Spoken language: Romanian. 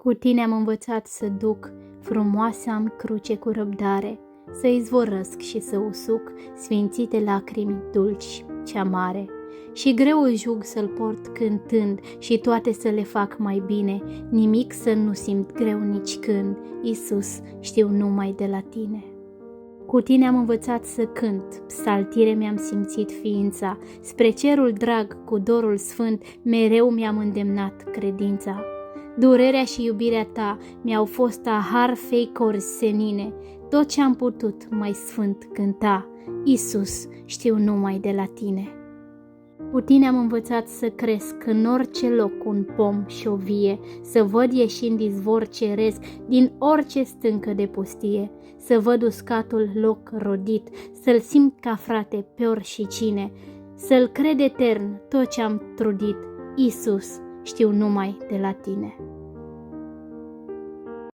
Cu tine am învățat să duc frumoasa-mi cruce cu răbdare, să izvorăsc și să usuc sfințite lacrimi dulci și amare. Și greu îl jug să-l port cântând și toate să le fac mai bine, nimic să nu simt greu nici când, Iisus, știu numai de la tine. Cu tine am învățat să cânt, psaltire mi-am simțit ființa, spre cerul drag cu dorul sfânt, mereu mi-am îndemnat credința. Durerea și iubirea ta mi-au fost ahar fei corzi senine, tot ce-am putut mai sfânt cânta, Iisus, știu numai de la tine. Cu tine am învățat să cresc în orice loc un pom și o vie, să văd ieșind izvor ceresc din orice stâncă de pustie, să văd uscatul loc rodit, să-l simt ca frate pe oricine, să-l cred etern tot ce-am trudit, Iisus, știu numai de la tine.